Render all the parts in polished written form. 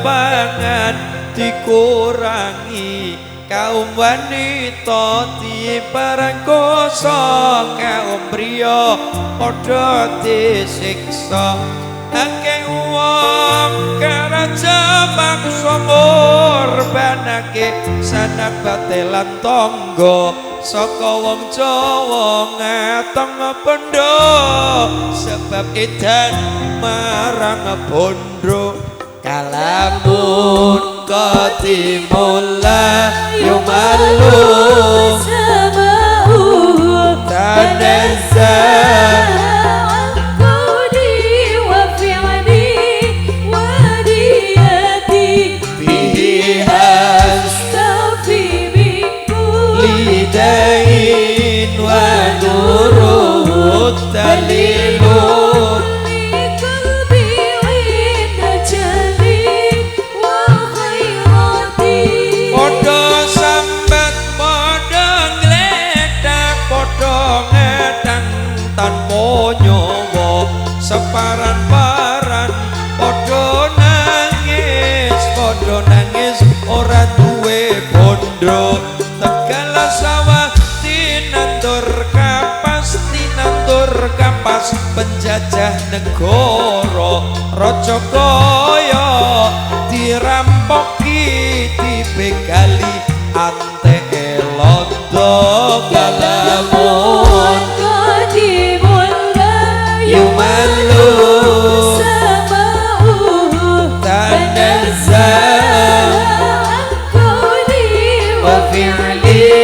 pangan dikurangi kaum wanita diperkosa kaum priya padha disiksa akeh wong karaja maksa ngorbanake sanak batelan tangga saka wong Jawa ngatong pendho sebab edan marang bondo kalamun qatimullah yumallu sama'u tanazzal lidain wa nurut dalilun liqalbi inda jalil wa khairati padha sambat padha ngledak padha ngedang tanpa nyawa separan-paran padha nangis ora duwe bondo Tegala sawah tinandur kapas penjajah negara raja kaya dirampoki dibegali ante londo kalamun qadimullah yumallu sama'u tanazzal wa fi'li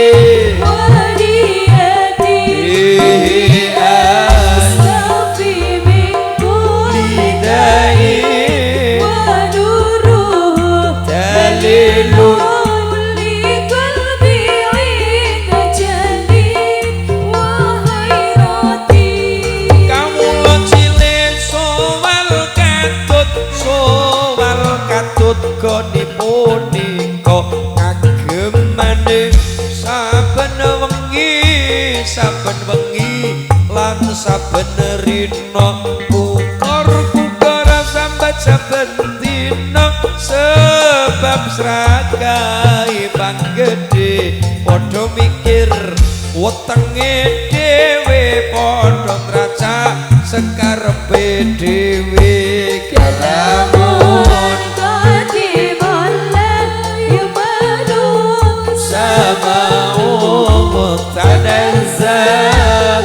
saben wengi lan saben rina kukar sambat saben dina sebab sragai panggede padha mikir wetenge dhewe padha ngracak sekarepe dhewe kalamun qadimullah yumalu sama'u tanazzal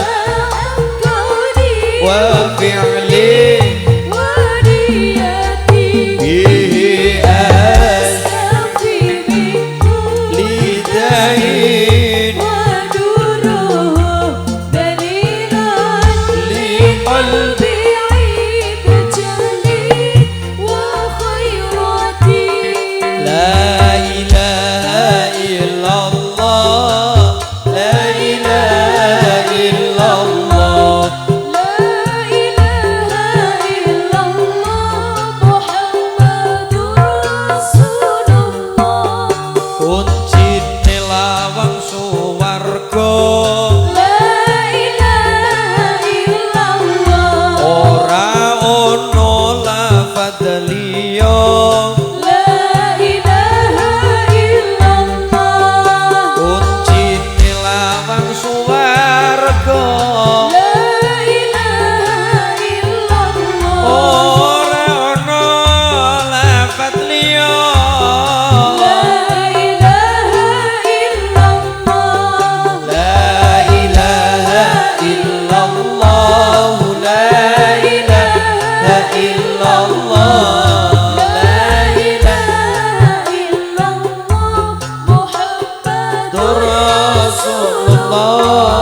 wa fi'li wa niyati bihi astafi minkum lidain wa duruh dalilan li qalbi jalil wa khairati la ilaha illallah Allah